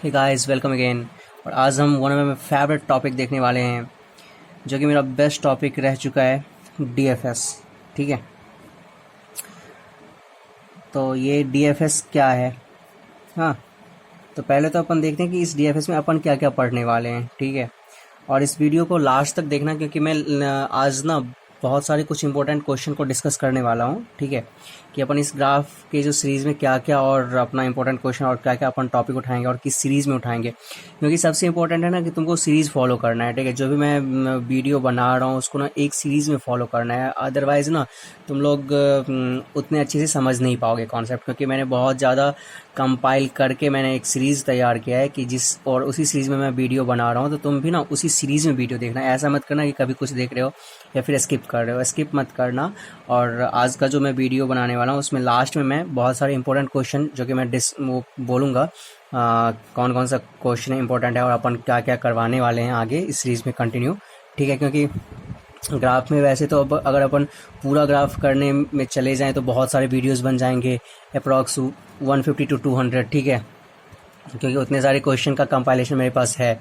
Hey guys, welcome again. और आज हम one of my favourite topic देखने वाले हैं, जो कि मेरा बेस्ट टॉपिक रह चुका है, डीएफएस। ठीक है, तो ये डीएफएस क्या है। हाँ, तो पहले तो अपन देखते हैं कि इस डीएफएस में अपन क्या क्या पढ़ने वाले हैं। ठीक है, और इस वीडियो को लास्ट तक देखना, क्योंकि मैं आज ना बहुत सारे कुछ इंपॉर्टेंट क्वेश्चन को डिस्कस करने वाला हूँ। ठीक है, कि अपन इस ग्राफ के जो सीरीज़ में क्या क्या और अपना इंपॉर्टेंट क्वेश्चन और क्या क्या अपन टॉपिक उठाएंगे और किस सीरीज़ में उठाएंगे, क्योंकि सबसे इंपॉर्टेंट है ना कि तुमको सीरीज़ फॉलो करना है। ठीक है, जो भी मैं वीडियो बना रहा हूँ उसको ना एक सीरीज़ में फॉलो करना है, अदरवाइज़ ना तुम लोग उतने अच्छे से समझ नहीं पाओगे कॉन्सेप्ट, क्योंकि मैंने बहुत ज़्यादा कंपाइल करके मैंने एक सीरीज़ तैयार किया है कि जिस और उसी सीरीज़ में मैं वीडियो बना रहा हूँ। तो तुम भी ना उसी सीरीज़ में वीडियो देखना, ऐसा मत करना कि कभी कुछ देख रहे हो या फिर स्किप कर रहे हो, स्किप मत करना। और आज का जो मैं वीडियो बनाने वाला हूँ उसमें लास्ट में मैं बहुत सारे इंपॉर्टेंट क्वेश्चन जो कि मैं वो बोलूँगा कौन कौन सा क्वेश्चन इंपॉर्टेंट है और अपन क्या क्या करवाने वाले हैं आगे इस सीरीज़ में कंटिन्यू। ठीक है, क्योंकि ग्राफ में वैसे तो अब अगर अपन पूरा ग्राफ करने में चले जाएं तो बहुत सारे वीडियोस बन जाएंगे, अप्रॉक्स 150 to 200। ठीक है, क्योंकि उतने सारे क्वेश्चन का कंपाइलेशन मेरे पास है,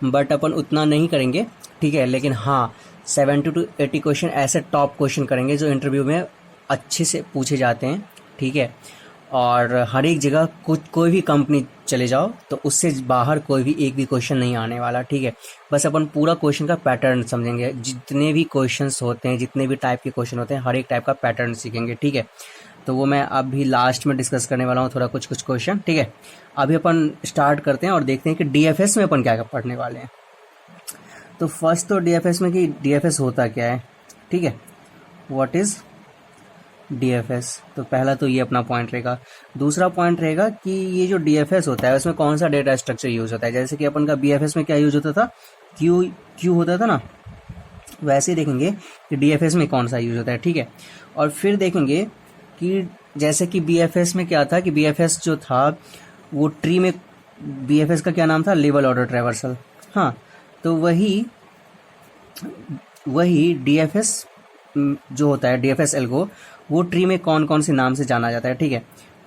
बट अपन उतना नहीं करेंगे। ठीक है, लेकिन हाँ 70 to 80 क्वेश्चन ऐसे टॉप क्वेश्चन करेंगे जो इंटरव्यू में अच्छे से पूछे जाते हैं। ठीक है, और हर एक जगह कोई भी कंपनी चले जाओ तो उससे बाहर कोई भी एक भी क्वेश्चन नहीं आने वाला। ठीक है, बस अपन पूरा क्वेश्चन का पैटर्न समझेंगे, जितने भी क्वेश्चंस होते हैं, जितने भी टाइप के क्वेश्चन होते हैं, हर एक टाइप का पैटर्न सीखेंगे। ठीक है, तो वो मैं अभी लास्ट में डिस्कस करने वाला हूँ थोड़ा कुछ क्वेश्चन। ठीक है, अभी अपन स्टार्ट करते हैं और देखते हैं कि डीएफएस में अपन क्या क्या पढ़ने वाले हैं। तो फर्स्ट तो डीएफएस में कि डीएफएस होता क्या है। ठीक है, व्हाट इज डीएफएस। तो पहला तो ये अपना पॉइंट रहेगा। दूसरा पॉइंट रहेगा कि ये जो डीएफएस होता है उसमें कौन सा डेटा स्ट्रक्चर यूज होता है। जैसे कि अपन का बीएफएस में क्या यूज होता था, क्यू होता था ना, वैसे ही देखेंगे कि डीएफएस में कौन सा यूज होता है। ठीक है, और फिर देखेंगे कि जैसे कि बीएफएस में क्या था कि बीएफएस जो था वो ट्री में, बीएफएस का क्या नाम था, लेवल ऑर्डर ट्रैवर्सल। हाँ, तो वही डीएफएस जो होता है, डीएफएस एल्गो, वो ट्री में कौन कौन से नाम से जाना जाता है। ठीक है,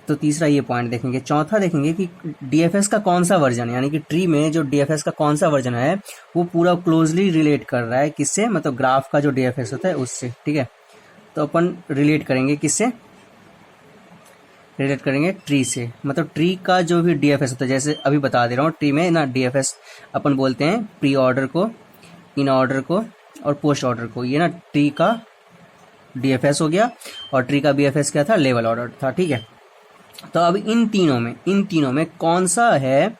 तो तीसरा ये पॉइंट देखेंगे। चौथा देखेंगे कि डीएफएस का कौन सा वर्जन, यानी कि ट्री में जो डीएफएस का कौन सा वर्जन है वो पूरा क्लोजली रिलेट कर रहा है किससे, मतलब ग्राफ का जो डीएफएस होता है उससे। ठीक है, तो अपन रिलेट करेंगे किससे, रिलेट करेंगे ट्री से, मतलब ट्री का जो भी डीएफएस होता है। जैसे अभी बता दे रहा हूँ, ट्री में ना डीएफएस अपन बोलते हैं प्री ऑर्डर को, इन ऑर्डर को और पोस्ट ऑर्डर को। ये ना ट्री का डीएफएस हो गया और ट्री का बीएफएस क्या था, लेवल ऑर्डर था। ठीक है, तो अब इन तीनों में कौन सा है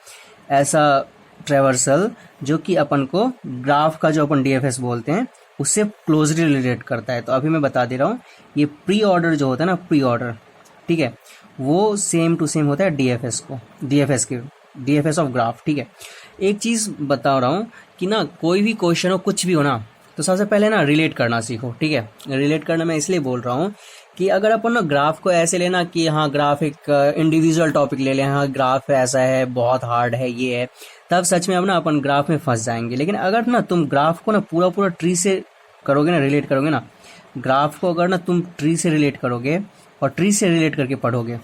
ऐसा ट्रैवर्सल जो कि अपन को ग्राफ का जो अपन डीएफएस बोलते हैं उससे क्लोजली रिलेट करता है। तो अभी मैं बता दे रहा हूँ, ये प्री ऑर्डर जो होता है ना, प्री ऑर्डर, ठीक है, वो सेम टू सेम होता है डीएफएस ऑफ ग्राफ। ठीक है, एक चीज बता रहा हूँ कि ना कोई भी क्वेश्चन हो, कुछ भी हो ना, तो सबसे पहले ना रिलेट करना सीखो। ठीक है, रिलेट करना मैं इसलिए बोल रहा हूँ कि अगर अपन ना ग्राफ को ऐसे लेना कि हाँ ग्राफ एक इंडिविजुअल टॉपिक ले लें, हाँ ग्राफ ऐसा है, बहुत हार्ड है, ये है, तब सच में अब ना अपन ग्राफ में फंस जाएंगे। लेकिन अगर ना तुम ग्राफ को ना पूरा ट्री से करोगे ना, रिलेट करोगे ना, ग्राफ को अगर ना तुम ट्री से रिलेट करोगे और ट्री से रिलेट करके पढ़ोगे,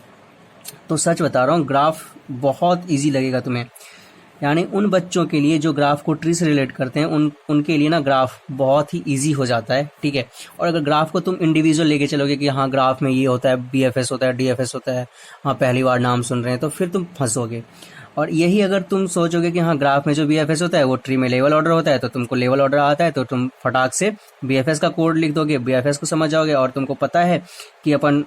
तो सच बता रहा हूँ ग्राफ बहुत ईजी लगेगा तुम्हें। यानी उन बच्चों के लिए जो ग्राफ को ट्री से रिलेट करते हैं, उनके लिए ना ग्राफ बहुत ही इजी हो जाता है। ठीक है, और अगर ग्राफ को तुम इंडिविजुअल लेके चलोगे कि हाँ ग्राफ में ये होता है, बीएफएस होता है, डीएफएस होता है, हाँ पहली बार नाम सुन रहे हैं, तो फिर तुम फंसोगे। और यही अगर तुम सोचोगे कि हाँ ग्राफ में जो बीएफएस होता है वो ट्री में लेवल ऑर्डर होता है, तो तुमको लेवल ऑर्डर आता है तो तुम फटाक से बीएफएस का कोड लिख दोगे, बीएफएस को समझ जाओगे, और तुमको पता है कि अपन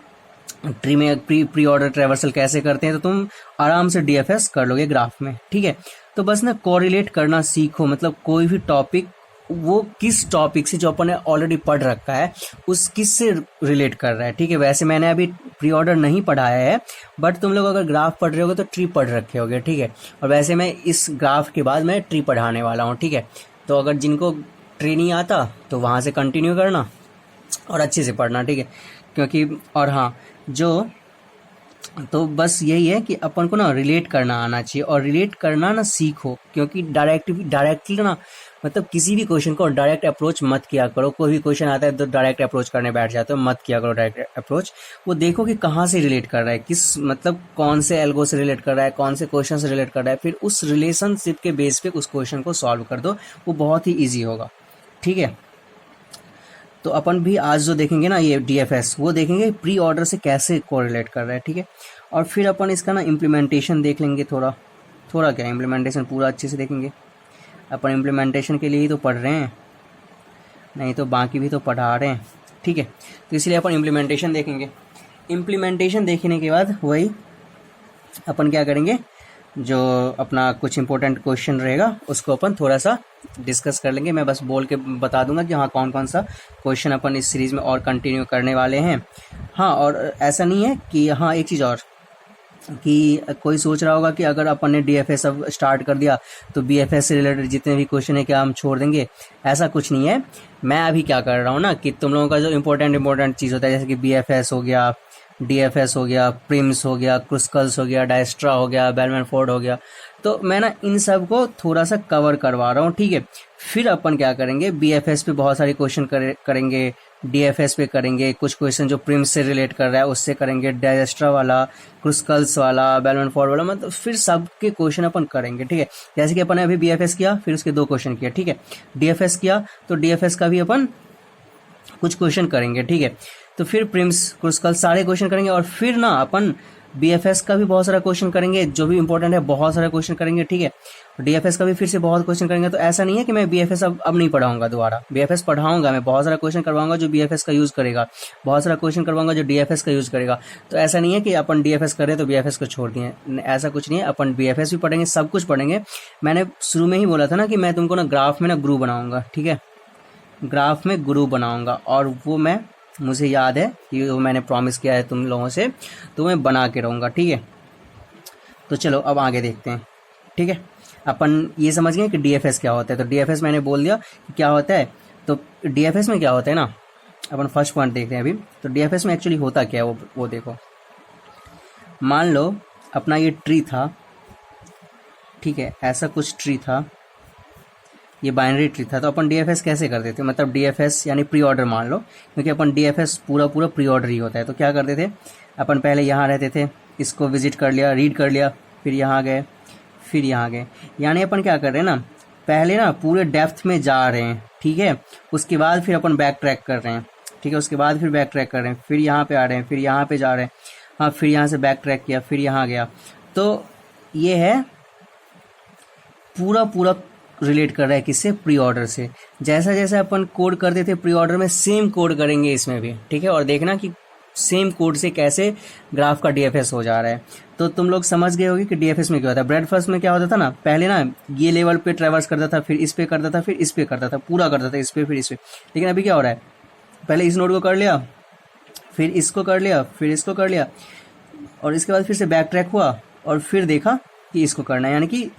ट्री में प्री ऑर्डर ट्रैवर्सल कैसे करते हैं, तो तुम आराम से डीएफएस कर लोगे ग्राफ में। ठीक है, तो बस ना कोरिलेट करना सीखो, मतलब कोई भी टॉपिक वो किस टॉपिक से जो अपन ने ऑलरेडी पढ़ रखा है उस किस से रिलेट कर रहा है। ठीक है, वैसे मैंने अभी प्री ऑर्डर नहीं पढ़ाया है, बट तुम लोग अगर ग्राफ पढ़ रहे होगे तो ट्री पढ़ रखे होगे। ठीक है, और वैसे मैं इस ग्राफ के बाद मैं ट्री पढ़ाने वाला हूँ। ठीक है, तो अगर जिनको ट्री नहीं आता तो वहाँ से कंटिन्यू करना और अच्छे से पढ़ना। ठीक है, क्योंकि और हाँ तो बस यही है कि अपन को ना रिलेट करना आना चाहिए, और रिलेट करना ना सीखो, क्योंकि डायरेक्टली ना मतलब किसी भी क्वेश्चन को डायरेक्ट अप्रोच मत किया करो। कोई भी क्वेश्चन आता है तो डायरेक्ट अप्रोच करने बैठ जाते हो, मत किया करो डायरेक्ट अप्रोच। वो देखो कि कहाँ से रिलेट कर रहा है, किस मतलब कौन से एल्गो से रिलेट कर रहा है, कौन से क्वेश्चन से रिलेट कर रहा है, फिर उस रिलेशनशिप के बेस पे उस क्वेश्चन को सॉल्व कर दो, वो बहुत ही ईजी होगा। ठीक है, तो अपन भी आज जो देखेंगे ना ये डीएफएस, वो देखेंगे प्री ऑर्डर से कैसे कोरिलेट कर रहा है। ठीक है, और फिर अपन इसका ना इम्प्लीमेंटेशन देख लेंगे, थोड़ा थोड़ा क्या इम्प्लीमेंटेशन पूरा अच्छे से देखेंगे। अपन इम्प्लीमेंटेशन के लिए ही तो पढ़ रहे हैं, नहीं तो बाकी भी तो पढ़ा रहे हैं। ठीक है, तो इसलिए अपन इम्प्लीमेंटेशन देखेंगे। इम्प्लीमेंटेशन देखने के बाद वही अपन क्या करेंगे, जो अपना कुछ इंपॉर्टेंट क्वेश्चन रहेगा उसको अपन थोड़ा सा डिस्कस कर लेंगे। मैं बस बोल के बता दूंगा कि हाँ कौन कौन सा क्वेश्चन अपन इस सीरीज में और कंटिन्यू करने वाले हैं। हाँ, और ऐसा नहीं है कि, हाँ एक चीज़ और कि कोई सोच रहा होगा कि अगर अपन ने डीएफएस अब स्टार्ट कर दिया तो बीएफएस से रिलेटेड जितने भी क्वेश्चन है क्या हम छोड़ देंगे, ऐसा कुछ नहीं है। मैं अभी क्या कर रहा हूँ ना कि तुम लोगों का जो इंपॉर्टेंट चीज़ होता है, जैसे कि बीएफएस हो गया, डीएफएस हो गया, प्रिम्स हो गया, क्रुस्कल्स हो गया, डायस्ट्रा हो गया, बेलमैन फोर्ड हो गया, तो मैं ना इन सब को थोड़ा सा कवर करवा रहा हूँ। ठीक है, फिर अपन क्या करेंगे, बीएफएस पे बहुत सारे क्वेश्चन करेंगे, डीएफएस पे करेंगे, कुछ क्वेश्चन जो प्रिम्स से रिलेट कर रहा है उससे करेंगे, डायस्ट्रा वाला, क्रुस्कल्स वाला, बेलमैन फोर्ड वाला, मतलब फिर सबके क्वेश्चन अपन करेंगे। ठीक है, जैसे कि अपन ने अभी बीएफएस किया, फिर उसके 2 क्वेश्चन किया। ठीक है, डीएफएस किया तो डीएफएस का भी अपन कुछ क्वेश्चन करेंगे। ठीक है, तो फिर प्रिम्स क्रुस्कल सारे क्वेश्चन करेंगे, और फिर ना अपन बीएफएस का भी बहुत सारा क्वेश्चन करेंगे, जो भी इंपॉर्टेंट है बहुत सारा क्वेश्चन करेंगे। ठीक है, डीएफएस का भी फिर से बहुत क्वेश्चन करेंगे। तो ऐसा नहीं है कि मैं बीएफएस अब नहीं पढ़ाऊंगा दोबारा, बीएफएस पढ़ाऊंगा, मैं बहुत सारा क्वेश्चन करवाऊंगा जो बीएफएस का यूज करेगा, बहुत सारा क्वेश्चन करवाऊंगा जो डीएफएस का यूज करेगा। तो ऐसा नहीं है कि अपन डीएफएस करें तो बीएफएस को छोड़ दिए, ऐसा कुछ नहीं है। अपन बीएफएस भी पढ़ेंगे, सब कुछ पढ़ेंगे। मैंने शुरू में ही बोला था ना कि मैं तुमको ना ग्राफ में ना गुरु बनाऊंगा। ठीक है, ग्राफ में गुरु बनाऊंगा, और वो मुझे याद है कि वो मैंने प्रॉमिस किया है तुम लोगों से, तो मैं बना के रहूँगा। ठीक है, तो चलो अब आगे देखते हैं। ठीक है, अपन ये समझ गए कि डीएफएस क्या होता है। तो डीएफएस मैंने बोल दिया कि क्या होता है। तो डीएफएस में क्या होता है ना, अपन फर्स्ट पॉइंट देखते हैं अभी। तो डीएफएस में एक्चुअली होता क्या है वो देखो। मान लो अपना ये ट्री था, ठीक है, ऐसा कुछ ट्री था, ये बाइनरी ट्री था। तो अपन डीएफएस कैसे करते थे, मतलब डीएफएस यानी प्री ऑर्डर मान लो, क्योंकि अपन डीएफएस पूरा प्री ऑर्डर ही होता है। तो क्या करते थे अपन, पहले यहाँ रहते थे, इसको विजिट कर लिया, रीड कर लिया, फिर यहाँ गए, फिर यहाँ गए, यानी अपन क्या कर रहे हैं ना, पहले ना पूरे डेप्थ में जा रहे हैं। ठीक है, उसके बाद फिर अपन बैक ट्रैक कर रहे हैं। ठीक है, उसके बाद फिर बैक ट्रैक कर रहे हैं, फिर यहाँ पे आ रहे हैं, फिर यहाँ पे जा रहे हैं, हाँ फिर यहाँ से बैक ट्रैक किया, फिर यहाँ गया। तो ये है पूरा रिलेट कर रहा है किससे, प्री ऑर्डर से। जैसा जैसा अपन कोड करते थे प्री ऑर्डर में, सेम कोड करेंगे इसमें भी। ठीक है, और देखना कि सेम कोड से कैसे ग्राफ का डीएफएस हो जा रहा है। तो तुम लोग समझ गए होगे कि डीएफएस में क्या होता है। ब्रेडफास्ट में क्या होता था ना, पहले ना ये लेवल पे ट्रेवर्स करता था, फिर इस पे करता था, फिर इस पे करता था, पूरा करता था इस पे, फिर इस पे। लेकिन अभी क्या हो रहा है, पहले इस नोड को कर लिया, फिर इसको कर लिया, फिर इसको कर लिया, और इसके बाद फिर से बैक ट्रैक हुआ, और फिर देखा कि इसको करना है। यानी कि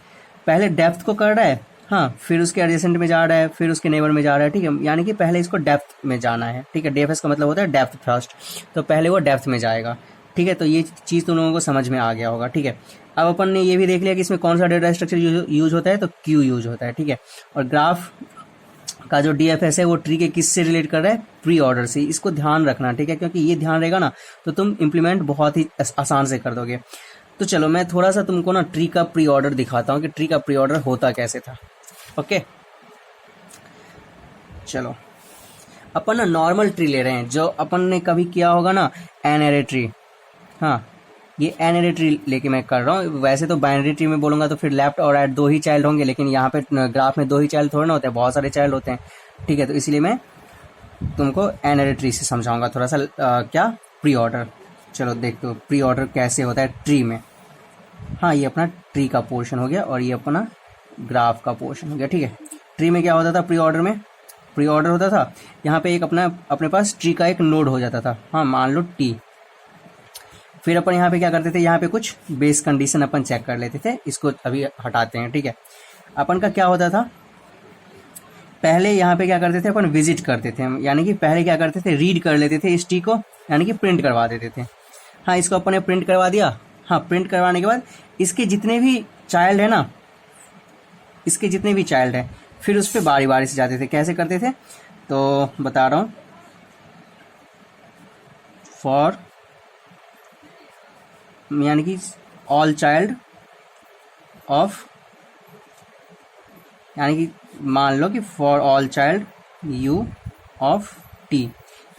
पहले डेप्थ को कर रहा है, हाँ, फिर उसके एडजेसेंट में जा रहा है, फिर उसके नेबर में जा रहा है। ठीक है, यानी कि पहले इसको डेप्थ में जाना है। ठीक है, डीएफएस का मतलब होता है डेप्थ फर्स्ट, तो पहले वो डेप्थ में जाएगा। ठीक है, तो ये चीज़ तुम लोगों को समझ में आ गया होगा। ठीक है, अब अपन ने ये भी देख लिया कि इसमें कौन सा डेटा स्ट्रक्चर यूज होता है, तो क्यू यूज होता है। ठीक है, और ग्राफ का जो डीएफएस है वो ट्री के किससे रिलेट कर रहा है, प्री ऑर्डर से। इसको ध्यान रखना, ठीक है, क्योंकि ये ध्यान रहेगा ना तो तुम इम्प्लीमेंट बहुत ही आसान से कर दोगे। तो चलो मैं थोड़ा सा तुमको ना ट्री का प्री ऑर्डर दिखाता हूँ कि ट्री का प्री ऑर्डर होता कैसे था। ओके, चलो अपन ना नॉर्मल ट्री ले रहे हैं, जो अपन ने कभी किया होगा ना, एन एरे ट्री। हाँ, ये एन एरे ट्री लेके मैं कर रहा हूँ। वैसे तो बाइनरी ट्री में बोलूंगा तो फिर लेफ्ट और राइट 2 ही चाइल्ड होंगे, लेकिन यहाँ पे ग्राफ में 2 ही चाइल्ड थोड़े ना होते हैं, बहुत सारे चाइल्ड होते हैं। ठीक है, तो इसलिए मैं तुमको एन एरे ट्री से समझाऊंगा थोड़ा सा क्या, प्री ऑर्डर। चलो देखते हो प्री ऑर्डर कैसे होता है ट्री में। हाँ, ये अपना ट्री का पोर्शन हो गया, और ये अपना ग्राफ का पोर्शन हो गया। ठीक है, ट्री में क्या होता था, प्री ऑर्डर में प्री ऑर्डर होता था, यहाँ पे एक अपने पास ट्री का एक नोड हो जाता था। हाँ, मान लो टी। फिर अपन यहाँ पे क्या करते थे, यहाँ पे कुछ बेस कंडीशन अपन चेक कर लेते थे, इसको अभी हटाते हैं। ठीक है, अपन का क्या होता था, पहले यहाँ पे क्या करते थे, अपन विजिट करते थे, यानी कि पहले क्या करते थे, रीड कर लेते थे इस टी को, यानी कि प्रिंट करवा देते थे। हाँ, इसको अपन ने प्रिंट करवा दिया। हाँ, प्रिंट करवाने के बाद इसके जितने भी चाइल्ड है ना, इसके जितने भी चाइल्ड है, फिर उस पर बारी बारी से जाते थे। कैसे करते थे तो बता रहा हूँ। फॉर यानी कि ऑल चाइल्ड ऑफ, यानी कि मान लो कि for all child you of T,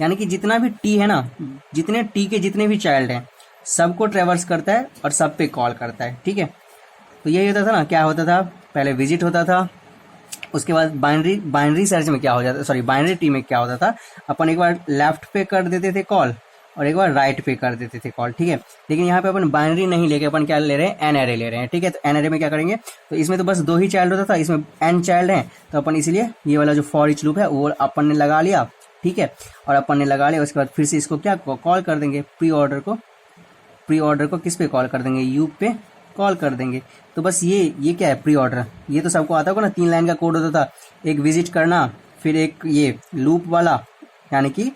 यानी कि जितना भी टी है ना, जितने टी के जितने भी चाइल्ड हैं सबको ट्रेवर्स करता है और सब पे कॉल करता है। ठीक है, तो यही होता था ना। क्या होता था, पहले विजिट होता था, उसके बाद बाइनरी सर्च में क्या हो जाता, सॉरी बाइनरी ट्री में क्या होता था, अपन एक बार लेफ्ट पे कर देते थे कॉल और एक बार राइट पे कर देते थे कॉल। ठीक है, लेकिन यहाँ पे अपन बाइनरी नहीं लेके अपन क्या ले रहे हैं, एन एरे ले रहे हैं। ठीक है, तो एन एरे में क्या करेंगे, तो इसमें तो बस 2 ही चाइल्ड होता था, इसमें एन चाइल्ड है, तो अपन इसीलिए ये वाला जो फॉर ईच लूप है वो अपन ने लगा लिया। ठीक है, और अपन ने लगा लिया, उसके बाद फिर से इसको क्या कॉल कर देंगे, प्री ऑर्डर को किस पे कॉल कर देंगे, यू पे कॉल कर देंगे। तो बस ये क्या है, प्री ऑर्डर। ये तो सबको आता होगा ना, 3 लाइन का कोड होता था, एक विजिट करना, फिर एक ये लूप वाला, यानी कि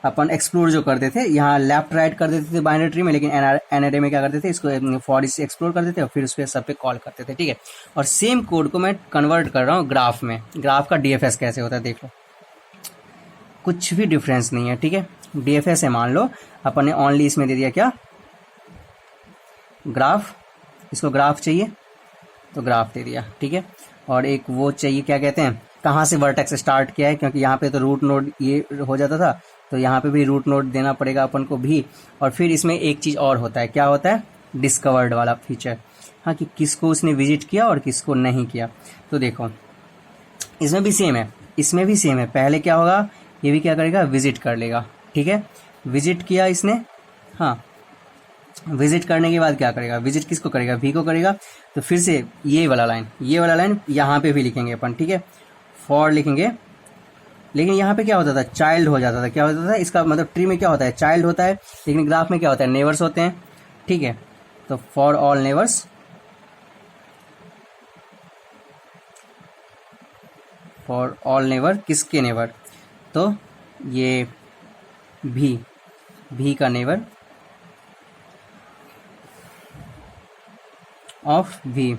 अपन एक्सप्लोर जो करते थे, यहाँ लेफ्ट राइट कर देते थे बाइनरी ट्री में, लेकिन एनआरए में क्या करते थे, इसको फॉर से एक्सप्लोर करते थे और फिर उस पर सब पे कॉल करते थे। ठीक है, और सेम कोड को मैं कन्वर्ट कर रहा हूँ ग्राफ में। ग्राफ का डीएफएस कैसे होता है देख लो, कुछ भी डिफरेंस नहीं है। ठीक है, डीएफएस है, मान लो अपन ने ओनली इसमें दे दिया क्या, ग्राफ, इसको ग्राफ चाहिए तो ग्राफ दे दिया। ठीक है, और एक वो चाहिए, क्या कहते हैं, कहाँ से वर्टेक्स स्टार्ट किया है, क्योंकि यहाँ पे तो रूट नोड ये हो जाता था, तो यहाँ पे भी रूट नोड देना पड़ेगा अपन को भी। और फिर इसमें एक चीज़ और होता है, क्या होता है, डिस्कवर्ड वाला फीचर। हाँ, कि किसको उसने विजिट किया और किसको नहीं किया। तो देखो इसमें भी सेम है, इसमें भी सेम है। पहले क्या होगा, ये भी क्या करेगा, विजिट कर लेगा। ठीक है, विजिट किया इसने, हाँ, विजिट करने के बाद क्या करेगा, विजिट किसको करेगा, वी को करेगा। तो फिर से ये वाला लाइन यहाँ पे भी लिखेंगे अपन। ठीक है, फॉर लिखेंगे, लेकिन यहाँ पे क्या होता था, चाइल्ड हो जाता था। क्या होता था, इसका मतलब ट्री में क्या होता है, चाइल्ड होता है, लेकिन ग्राफ में क्या होता है, नेबर्स होते हैं। ठीक है, तो for all neighbours, for all neighbour, किसके नेबर, तो ये भी का नेबर ऑफ वी।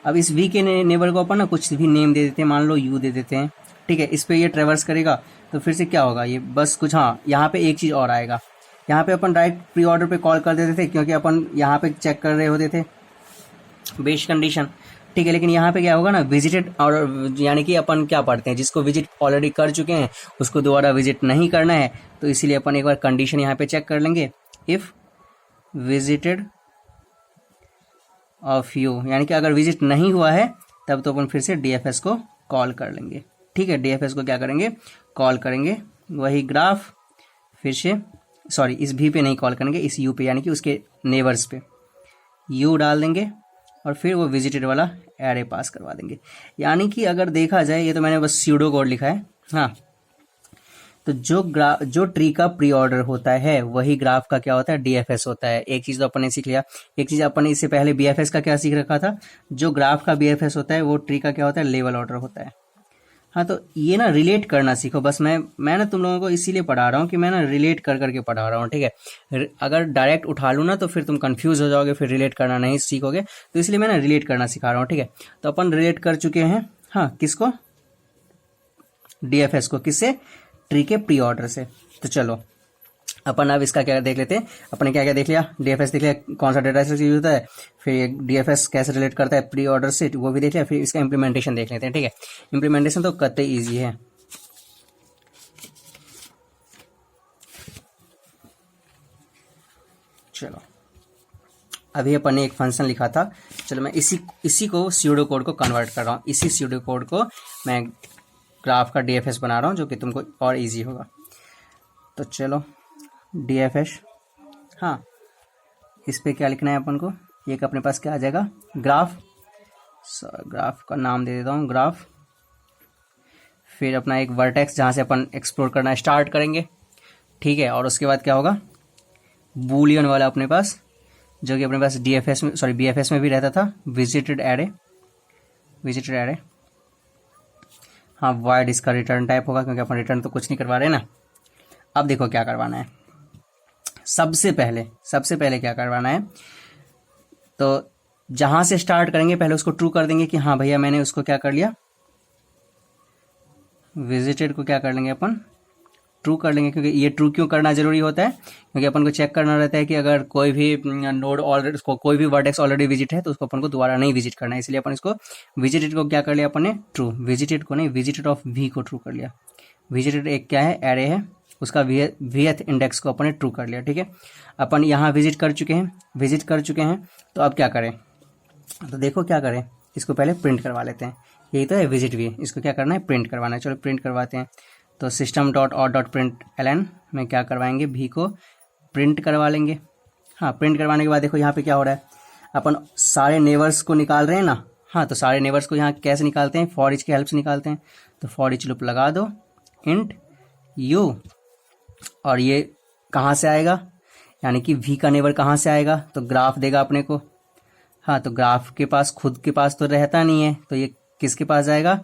अब इस वी के नेबर को अपन ना कुछ भी नेम दे देते हैं, मान लो यू दे देते हैं। ठीक है, इस पे ये ट्रेवर्स करेगा, तो फिर से क्या होगा, ये बस कुछ, हाँ, यहाँ पे एक चीज़ और आएगा। यहाँ पे अपन डायरेक्ट प्री ऑर्डर पे कॉल कर देते थे, क्योंकि अपन यहाँ पे चेक कर रहे होते थे बेस कंडीशन। ठीक है, लेकिन यहाँ पे क्या होगा ना, विजिटेड, और यानी कि अपन क्या पढ़ते हैं, जिसको विजिट ऑलरेडी कर चुके हैं उसको दोबारा विजिट नहीं करना है, तो इसीलिए अपन एक बार कंडीशन यहाँ पे चेक कर लेंगे, इफ़ विजिटेड ऑफ यू, यानी कि अगर विजिट नहीं हुआ है तब तो अपन फिर से डीएफएस को कॉल कर लेंगे। ठीक है, डीएफएस को क्या करेंगे, कॉल करेंगे, वही ग्राफ, फिर से सॉरी इस भी पे नहीं कॉल करेंगे, इस यू पे, यानी कि उसके नेबर्स पे यू डाल देंगे और फिर वो विजिटेड वाला एरे पास करवा देंगे। यानी कि अगर देखा जाए, ये तो मैंने बस स्यूडो कोड लिखा है, हाँ, तो जो ट्री का प्री ऑर्डर होता है वही ग्राफ का क्या होता है, डीएफएस होता है। एक चीज तो अपन ने सीख लिया, एक चीज अपन ने इससे पहले बीएफएस का क्या सीख रखा था, जो ग्राफ का बीएफएस होता है वो ट्री का क्या होता है, लेवल ऑर्डर होता है। हाँ, तो ये ना रिलेट करना सीखो, बस मैं ना तुम लोगों को इसीलिए पढ़ा रहा हूँ कि मैं ना रिलेट कर करके पढ़ा रहा हूँ। ठीक है, अगर डायरेक्ट उठा लूँ ना तो फिर तुम कंफ्यूज हो जाओगे, फिर रिलेट करना नहीं सीखोगे, तो इसलिए मैं ना रिलेट करना सिखा रहा हूँ। ठीक है, तो अपन रिलेट कर चुके हैं, हाँ, किसको, डीएफएस को, किससे, ट्री के प्री ऑर्डर से। तो चलो अपन अब इसका क्या देख लेते हैं। अपन ने क्या क्या देख लिया, डीएफएस देख लिया, कौन सा डेटा स्ट्रक्चर यूज होता है, फिर डीएफएस कैसे रिलेट करता है प्री ऑर्डर से, वो भी देख लिया, फिर इसका इम्प्लीमेंटेशन देख लेते हैं। ठीक है, इम्प्लीमेंटेशन तो कतई ईजी है। चलो अभी अपन ने एक फंक्शन लिखा था, चलो मैं इसी को स्यूडो कोड को कन्वर्ट कर रहा हूँ, इसी स्यूडो कोड को मैं ग्राफ का डीएफएस बना रहा हूँ, जो कि तुमको और इजी होगा। तो चलो डीएफएस, हाँ, इस पे क्या लिखना है अपन को, एक अपने पास क्या आ जाएगा, ग्राफ, ग्राफ का नाम दे देता हूँ ग्राफ, फिर अपना एक वर्टेक्स जहाँ से अपन एक्सप्लोर करना स्टार्ट करेंगे। ठीक है, और उसके बाद क्या होगा, बूलियन वाला अपने पास, जो कि अपने पास डीएफएस में, सॉरी बीएफएस में भी रहता था, विजिटेड एरे, हाँ, वाइड इसका रिटर्न टाइप होगा, क्योंकि अपन रिटर्न तो कुछ नहीं करवा रहे ना। अब देखो क्या करवाना है, सबसे पहले क्या करवाना है, तो जहां से स्टार्ट करेंगे पहले उसको ट्रू कर देंगे कि हाँ भैया मैंने उसको क्या कर लिया, विजिटेड को क्या कर लेंगे अपन, ट्रू कर लेंगे, क्योंकि ये ट्रू क्यों करना जरूरी होता है, क्योंकि अपन को चेक करना रहता है कि अगर कोई भी नोड ऑलरेडी, उसको कोई भी वर्टेक्स ऑलरेडी विजिट है तो उसको अपन को दोबारा नहीं विजिट करना है, इसलिए अपन इसको विजिटेड को क्या कर लिया अपन ने, ट्रू। विजिटेड को नहीं, विजिटेड ऑफ वी को ट्रू कर लिया। विजिटेड एक क्या है, एरे है, उसका वीएथ इंडेक्स को अपन ने ट्रू कर लिया। ठीक है, अपन यहाँ विजिट कर चुके हैं, तो अब क्या करें, तो देखो क्या करें, इसको पहले प्रिंट करवा लेते हैं। यही तो है विजिट वी, इसको क्या करना है, प्रिंट करवाना है। चलो प्रिंट करवाते हैं। तो system dot out dot println में क्या करवाएंगे, भी को प्रिंट करवा लेंगे। हाँ, प्रिंट करवाने के बाद देखो यहाँ पे क्या हो रहा है, अपन सारे नेबर्स को निकाल रहे हैं ना। हाँ, तो सारे नेबर्स को यहाँ कैसे निकालते हैं, फॉर ईच की हेल्प से निकालते हैं। तो फॉर ईच लूप लगा दो, इंट यू, और ये कहाँ से आएगा, यानी कि वी का नेबर कहाँ से आएगा, तो ग्राफ देगा अपने को। हाँ, तो ग्राफ के पास खुद के पास तो रहता नहीं है, तो ये किसके पास जाएगा,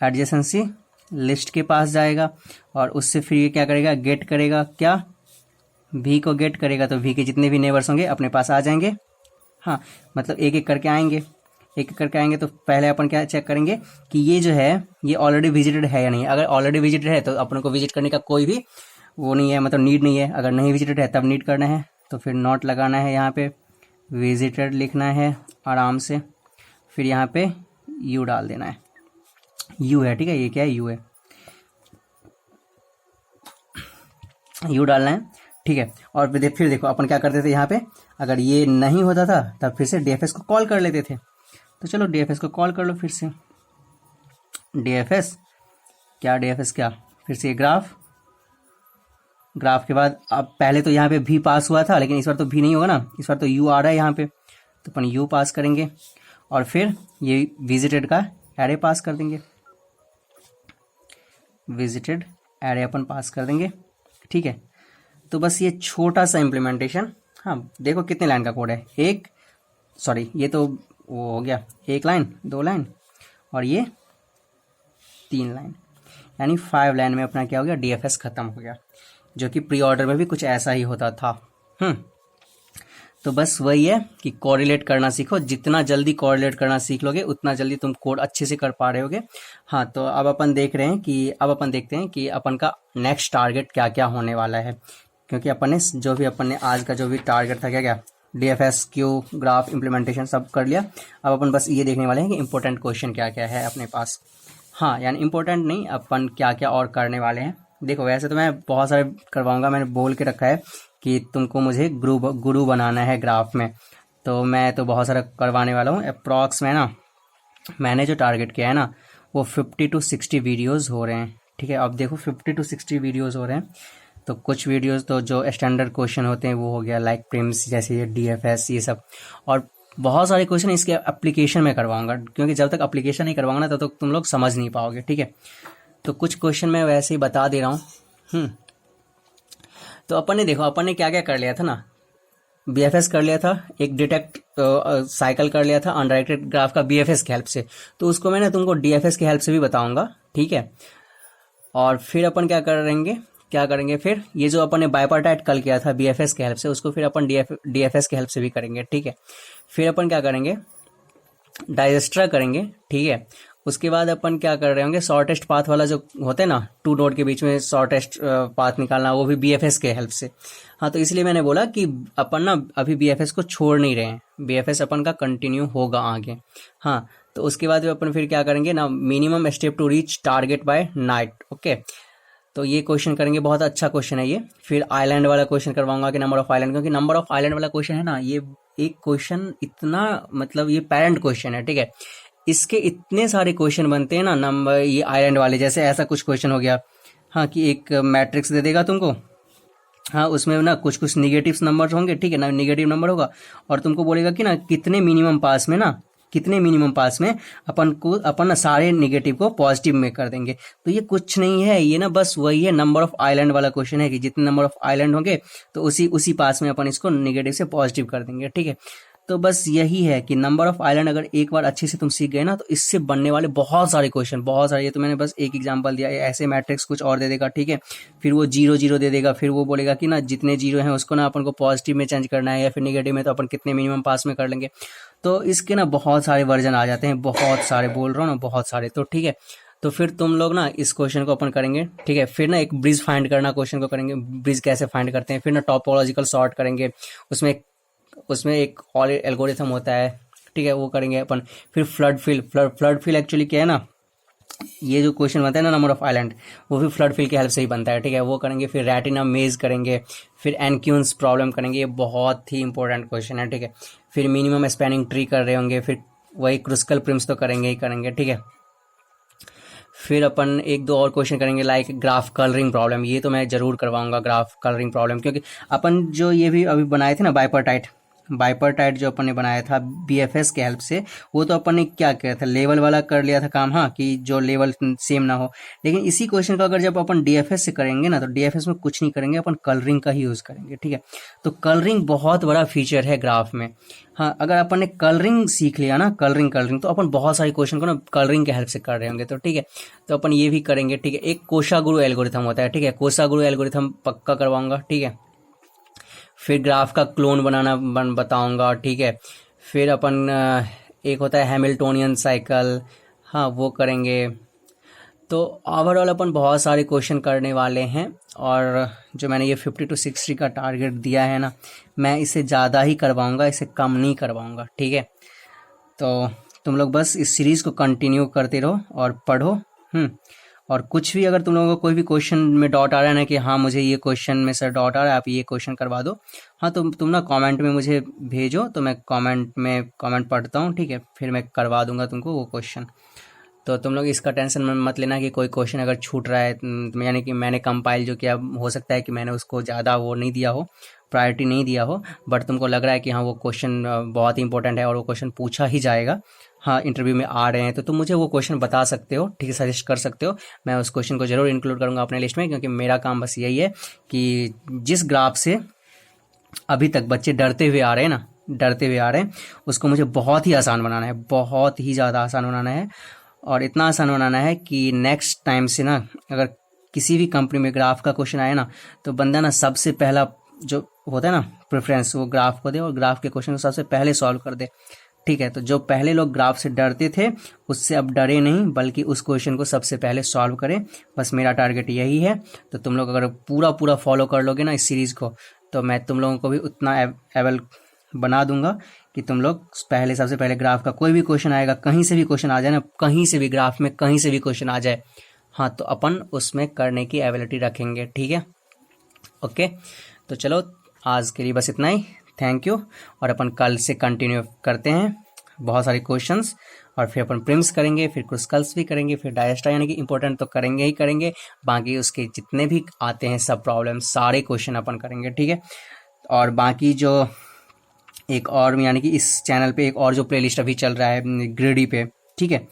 एडजेसेंसी लिस्ट के पास जाएगा, और उससे फिर ये क्या करेगा, गेट करेगा, क्या, वी को गेट करेगा। तो वी के जितने भी नेबर्स होंगे अपने पास आ जाएंगे। हाँ, मतलब एक एक करके आएंगे, तो पहले अपन क्या चेक करेंगे कि ये जो है ये ऑलरेडी विजिटेड है या नहीं। अगर ऑलरेडी विजिटेड है तो अपन को विजिट करने का कोई भी वो नहीं है, मतलब नीड नहीं है। अगर नहीं विजिटेड है तब नीड करना है, तो फिर नॉट लगाना है, यहाँ पे विजिटेड लिखना है आराम से, फिर यहाँ पे यू डाल देना है, यू है, ठीक है, ये क्या है, यू है, यू डालना है। ठीक है, और फिर देखो अपन क्या करते थे यहाँ पे, अगर ये नहीं होता था तब फिर से डीएफएस को कॉल कर लेते थे। तो चलो डीएफएस को कॉल कर लो फिर से, डीएफएस क्या, फिर से ग्राफ के बाद अब पहले तो यहाँ पे भी पास हुआ था, लेकिन इस बार तो भी नहीं होगा ना, इस बार तो यू आ रहा है यहाँ पे, तो अपन यू पास करेंगे, और फिर ये विजिटेड का एरे पास कर देंगे, विजिटेड एरे अपन पास कर देंगे। ठीक है, तो बस ये छोटा सा इम्प्लीमेंटेशन। हाँ, देखो कितने लाइन का कोड है, ये तो वो हो गया, 1 लाइन, 2 लाइन, और ये 3 लाइन, यानी 5 लाइन में अपना क्या हो गया, डीएफएस खत्म हो गया, जो कि प्री ऑर्डर में भी कुछ ऐसा ही होता था। तो बस वही है कि कोरिलेट करना सीखो, जितना जल्दी कोरिलेट करना सीख लोगे उतना जल्दी तुम कोड अच्छे से कर पा रहे होगे। हाँ, तो अब अपन देखते हैं कि अपन का नेक्स्ट टारगेट क्या क्या होने वाला है, क्योंकि अपन ने आज का जो भी टारगेट था, क्या डीएफएस, क्यू, ग्राफ, इम्प्लीमेंटेशन सब कर लिया। अब अपन बस ये देखने वाले हैं कि इंपॉर्टेंट क्वेश्चन क्या क्या है अपने पास। हाँ, यानी इंपॉर्टेंट नहीं, अपन क्या क्या और करने वाले हैं। देखो, वैसे तो मैं बहुत सारे करवाऊंगा, मैंने बोल के रखा है कि तुमको मुझे गुरु बनाना है ग्राफ में, तो मैं तो बहुत सारा करवाने वाला हूँ। अप्रॉक्स में ना मैंने जो टारगेट किया है ना, वो 50 to 60 वीडियोज़ हो रहे हैं। ठीक है, अब देखो 50 to 60 वीडियोज़ हो रहे हैं, तो कुछ वीडियोज़ तो जो स्टैंडर्ड क्वेश्चन होते हैं वो हो गया, लाइक प्रिम्स, जैसे ये डीएफएस, ये सब, और बहुत सारे क्वेश्चन इसके एप्लीकेशन में करवाऊंगा, क्योंकि जब तक एप्लीकेशन नहीं करवाऊंगा ना तब तक तुम लोग समझ नहीं पाओगे। ठीक है, तो कुछ क्वेश्चन मैं वैसे ही बता दे रहा हूँ। तो अपन ने क्या क्या कर लिया था ना, बीएफएस कर लिया था, एक डिटेक्ट साइकिल कर लिया था अनराइटेड ग्राफ का बीएफएस की हेल्प से, तो उसको मैं ना तुमको डीएफएस की हेल्प से भी बताऊंगा। ठीक है, और फिर अपन क्या करेंगे, फिर ये जो अपन ने बाइपार्टाइट कल किया था बीएफएस की हेल्प से, उसको फिर अपन डीएफएस की हेल्प से भी करेंगे। ठीक है, फिर अपन क्या करेंगे, डाइजेस्ट्रा करेंगे। ठीक है, उसके बाद अपन क्या कर रहे होंगे, शॉर्टेस्ट पाथ वाला जो होता है ना, 2 नोड के बीच में शॉर्टेस्ट पाथ निकालना, वो भी बीएफएस के हेल्प से। हाँ, तो इसलिए मैंने बोला कि अपन ना अभी बीएफएस को छोड़ नहीं रहे हैं, बीएफएस अपन का कंटिन्यू होगा आगे। हाँ, तो उसके बाद अपन फिर क्या करेंगे ना, minimum step to reach target by night. Okay, तो ये क्वेश्चन करेंगे, बहुत अच्छा क्वेश्चन है ये। फिर आइलैंड वाला क्वेश्चन करवाऊंगा कि नंबर ऑफ आइलैंड, क्योंकि नंबर ऑफ आइलैंड वाला क्वेश्चन है ना, ये एक क्वेश्चन इतना, मतलब ये पेरेंट क्वेश्चन है। ठीक है, इसके इतने सारे क्वेश्चन बनते हैं ना, नंबर, ये आइलैंड वाले, जैसे ऐसा कुछ क्वेश्चन हो गया। हाँ, कि एक मैट्रिक्स दे देगा तुमको, हाँ, उसमें ना कुछ निगेटिव नंबर होंगे। ठीक है ना, निगेटिव नंबर होगा, और तुमको बोलेगा कि ना कितने मिनिमम पास में अपन ना सारे निगेटिव को पॉजिटिव में कर देंगे। तो ये कुछ नहीं है, ये ना बस वही है, नंबर ऑफ आइलैंड वाला क्वेश्चन है कि जितने नंबर ऑफ आइलैंड होंगे तो उसी पास में अपन इसको निगेटिव से पॉजिटिव कर देंगे। ठीक है, तो बस यही है कि नंबर ऑफ आइलैंड अगर एक बार अच्छे से तुम सीख गए ना, तो इससे बनने वाले बहुत सारे क्वेश्चन, बहुत सारे, ये तो मैंने बस एक एग्जांपल दिया। ऐसे मैट्रिक्स कुछ और दे देगा। ठीक है, फिर वो 0 0 दे देगा, फिर वो बोलेगा कि ना जितने 0 हैं उसको ना अपन को पॉजिटिव में चेंज करना है, या फिर निगेटिव में, तो अपन कितने मिनिमम पास में कर लेंगे। तो इसके ना बहुत सारे वर्जन आ जाते हैं, बहुत सारे बोल रहा हूँ ना, बहुत सारे। तो ठीक है, तो फिर तुम लोग ना इस क्वेश्चन को अपन करेंगे, ठीक है। फिर ना एक ब्रिज फाइंड करना क्वेश्चन को करेंगे, ब्रिज कैसे फाइंड करते हैं। फिर ना टॉपोलॉजिकल सॉर्ट करेंगे, उसमें उसमें एक और एल्गोरिथम होता है, ठीक है, वो करेंगे अपन। फिर फ्लड फिल एक्चुअली क्या है ना, ये जो क्वेश्चन बनता है ना नंबर ऑफ आइलैंड, वो भी फ्लड फिल की हेल्प से ही बनता है, ठीक है, वो करेंगे। फिर रेटिना मेज करेंगे, फिर एनक्यून्स प्रॉब्लम करेंगे, ये बहुत ही इंपॉर्टेंट क्वेश्चन है, ठीक है। फिर मिनिमम स्पैनिंग ट्री कर रहे होंगे, फिर वही क्रुस्कल प्रिम्स तो करेंगे ही करेंगे, ठीक है। फिर अपन एक दो और क्वेश्चन करेंगे लाइक ग्राफ कलरिंग प्रॉब्लम, ये तो मैं जरूर करवाऊंगा ग्राफ कलरिंग प्रॉब्लम, क्योंकि अपन जो ये भी अभी बनाए थे ना बाइपरटाइट जो अपन ने बनाया था बीएफएस के हेल्प से, वो तो अपन ने क्या किया था, लेवल वाला कर लिया था काम, हाँ, कि जो लेवल सेम ना हो। लेकिन इसी क्वेश्चन का अगर जब अपन डीएफएस से करेंगे ना, तो डीएफएस में कुछ नहीं करेंगे, अपन कलरिंग का ही यूज करेंगे, ठीक है। तो कलरिंग बहुत बड़ा फीचर है ग्राफ में। हाँ, अगर अपन ने कलरिंग सीख लिया ना, कलरिंग तो अपन बहुत सारे क्वेश्चन को ना कलरिंग के हेल्प से कर रहे होंगे, तो ठीक है। तो अपन ये भी करेंगे, ठीक है। एक कोशागुरु एल्गोरिथम होता है, ठीक है, कोशागुरु एल्गोरिथम पक्का करवाऊंगा, ठीक है। फिर ग्राफ का क्लोन बनाना बताऊंगा, ठीक है। फिर अपन एक होता है हैमिल्टोनियन साइकिल, हाँ, वो करेंगे। तो ओवरऑल अपन बहुत सारे क्वेश्चन करने वाले हैं, और जो मैंने ये 50 to 60 का टारगेट दिया है ना, मैं इसे ज़्यादा ही करवाऊंगा, इसे कम नहीं करवाऊंगा, ठीक है। तो तुम लोग बस इस सीरीज़ को कंटिन्यू करते रहो और पढ़ो। और कुछ भी अगर तुम लोगों को कोई भी क्वेश्चन में डाउट आ रहा है ना, कि हाँ मुझे ये क्वेश्चन में सर डाउट आ रहा है, आप ये क्वेश्चन करवा दो, हाँ, तो तुम ना कमेंट में मुझे भेजो, तो मैं कमेंट पढ़ता हूँ, ठीक है, फिर मैं करवा दूंगा तुमको वो क्वेश्चन। तो तुम लोग इसका टेंशन मत लेना कि कोई क्वेश्चन अगर छूट रहा है, यानी कि मैंने कंपाइल जो किया, हो सकता है कि मैंने उसको ज़्यादा वो नहीं दिया हो, प्रायोरिटी नहीं दिया हो, बट तुमको लग रहा है कि हाँ वो क्वेश्चन बहुत ही इंपॉर्टेंट है और वो क्वेश्चन पूछा ही जाएगा, हाँ इंटरव्यू में आ रहे हैं, तो तुम मुझे वो क्वेश्चन बता सकते हो, ठीक है, सजेस्ट कर सकते हो। मैं उस क्वेश्चन को जरूर इंक्लूड करूँगा अपने लिस्ट में, क्योंकि मेरा काम बस यही है कि जिस ग्राफ से अभी तक बच्चे डरते हुए आ रहे हैं, उसको मुझे बहुत ही आसान बनाना है, बहुत ही ज़्यादा आसान बनाना है। और इतना आसान बनाना है कि नेक्स्ट टाइम से ना, अगर किसी भी कंपनी में ग्राफ का क्वेश्चन आए ना, तो बंदा ना सबसे पहला जो होता है ना प्रेफरेंस, वो ग्राफ को दे और ग्राफ के क्वेश्चन को सबसे पहले सॉल्व कर दे, ठीक है। तो जो पहले लोग ग्राफ से डरते थे, उससे अब डरे नहीं, बल्कि उस क्वेश्चन को सबसे पहले सॉल्व करें, बस मेरा टारगेट यही है। तो तुम लोग अगर पूरा फॉलो कर लोगे ना इस सीरीज़ को, तो मैं तुम लोगों को भी उतना एबल बना दूंगा कि तुम लोग सबसे पहले ग्राफ का कोई भी क्वेश्चन आएगा, कहीं से भी क्वेश्चन आ जाए ना, कहीं से भी ग्राफ में कहीं से भी क्वेश्चन आ जाए, हाँ, तो अपन उसमें करने की एबिलिटी रखेंगे, ठीक है। ओके, तो चलो आज के लिए बस इतना ही, थैंक यू। और अपन कल से कंटिन्यू करते हैं बहुत सारे क्वेश्चंस, और फिर अपन प्रिम्स करेंगे, फिर क्रुस्कल्स भी करेंगे, फिर डायस्टा, यानी कि इंपॉर्टेंट तो करेंगे ही करेंगे, बाकी उसके जितने भी आते हैं सब प्रॉब्लम, सारे क्वेश्चन अपन करेंगे, ठीक है। और बाकी जो एक और, यानी कि इस चैनल पे एक और जो प्लेलिस्ट अभी चल रहा है ग्रेडी पे, ठीक है,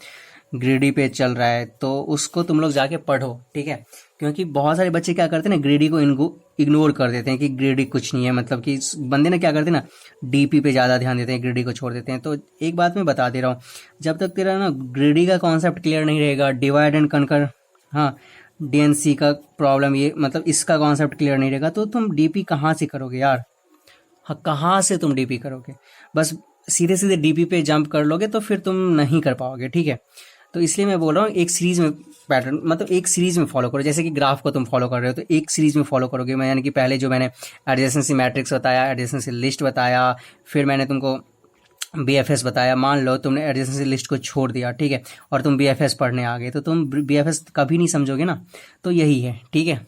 ग्रेडी पे चल रहा है, तो उसको तुम लोग जाके पढ़ो, ठीक है। क्योंकि बहुत सारे बच्चे क्या करते हैं ना, ग्रेडी को इनको इग्नोर कर देते हैं कि ग्रेडी कुछ नहीं है, मतलब कि बंदे ना क्या करते हैं ना, डीपी पे ज़्यादा ध्यान देते हैं, ग्रेडी को छोड़ देते हैं। तो एक बात मैं बता दे रहा हूँ, जब तक तेरा ना ग्रेडी का कॉन्सेप्ट क्लियर नहीं रहेगा, डिवाइड एंड कनकर, हाँ, डीएनसी का प्रॉब्लम, ये मतलब इसका कॉन्सेप्ट क्लियर नहीं रहेगा, तो तुम डीपी कहाँ से करोगे यार, हाँ, कहाँ से तुम डीपी करोगे, बस सीधे सीधे डीपी पे जंप कर लोगे तो फिर तुम नहीं कर पाओगे, ठीक है। तो इसलिए मैं बोल रहा हूँ एक सीरीज में पैटर्न, मतलब एक सीरीज में फॉलो करो, जैसे कि ग्राफ को तुम फॉलो कर रहे हो, तो एक सीरीज में फॉलो करोगे। मैं यानी कि पहले जो मैंने एडजेसेंसी मैट्रिक्स बताया, एडजेसेंसी लिस्ट बताया, फिर मैंने तुमको बीएफएस बताया, मान लो तुमने एडजेसेंसी लिस्ट को छोड़ दिया, ठीक है, और तुम बीएफएस पढ़ने आ गए, तो तुम बीएफएस कभी नहीं समझोगे ना। तो यही है, ठीक है,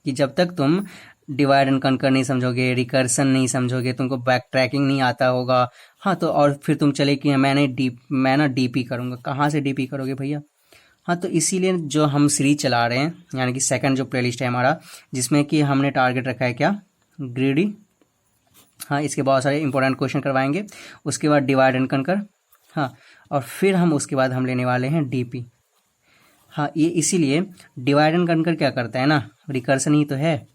कि जब तक तुम डिवाइड एंड कनकर नहीं समझोगे, रिकर्सन नहीं समझोगे, तुमको बैक ट्रैकिंग नहीं आता होगा, हाँ, तो और फिर तुम चले कि मैं ना डीपी करूँगा, कहाँ से डीपी करोगे भैया। हाँ, तो इसीलिए जो हम सीरीज चला रहे हैं, यानी कि सेकंड जो प्लेलिस्ट है हमारा, जिसमें कि हमने टारगेट रखा है क्या, ग्रीडी, हाँ, इसके बहुत सारे इंपॉर्टेंट क्वेश्चन करवाएंगे, उसके बाद डिवाइड एंड कनकर, हाँ, और फिर उसके बाद हम लेने वाले हैं डीपी। हाँ, ये इसीलिए डिवाइड एंड कनकर क्या करता है ना, रिकर्सन ही तो है,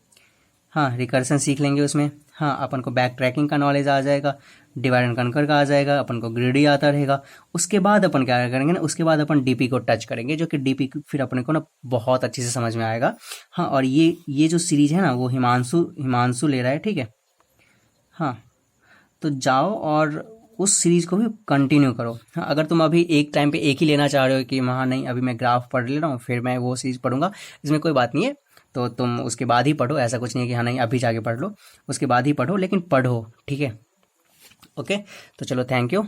हाँ, रिकर्सन सीख लेंगे उसमें, हाँ, अपन को बैक ट्रैकिंग का नॉलेज आ जाएगा, डिवाइड एंड कनकर का आ जाएगा, अपन को ग्रीडी आता रहेगा। उसके बाद अपन क्या करेंगे ना, उसके बाद अपन डीपी को टच करेंगे, जो कि डीपी फिर अपने को ना बहुत अच्छे से समझ में आएगा। हाँ, और ये जो सीरीज है ना, वो हिमांशु ले रहा है, ठीक है। हाँ, तो जाओ और उस सीरीज को भी कंटिन्यू करो। हाँ, अगर तुम अभी एक टाइम पे एक ही लेना चाह रहे हो कि हाँ नहीं अभी मैं ग्राफ पढ़ ले रहा हूँ फिर मैं वो सीरीज पढ़ूंगा, इसमें कोई बात नहीं है। तो तुम उसके बाद ही पढ़ो, ऐसा कुछ नहीं है कि हाँ नहीं अभी जाके पढ़ लो, उसके बाद ही पढ़ो, लेकिन पढ़ो, ठीक है। ओके, तो चलो थैंक यू।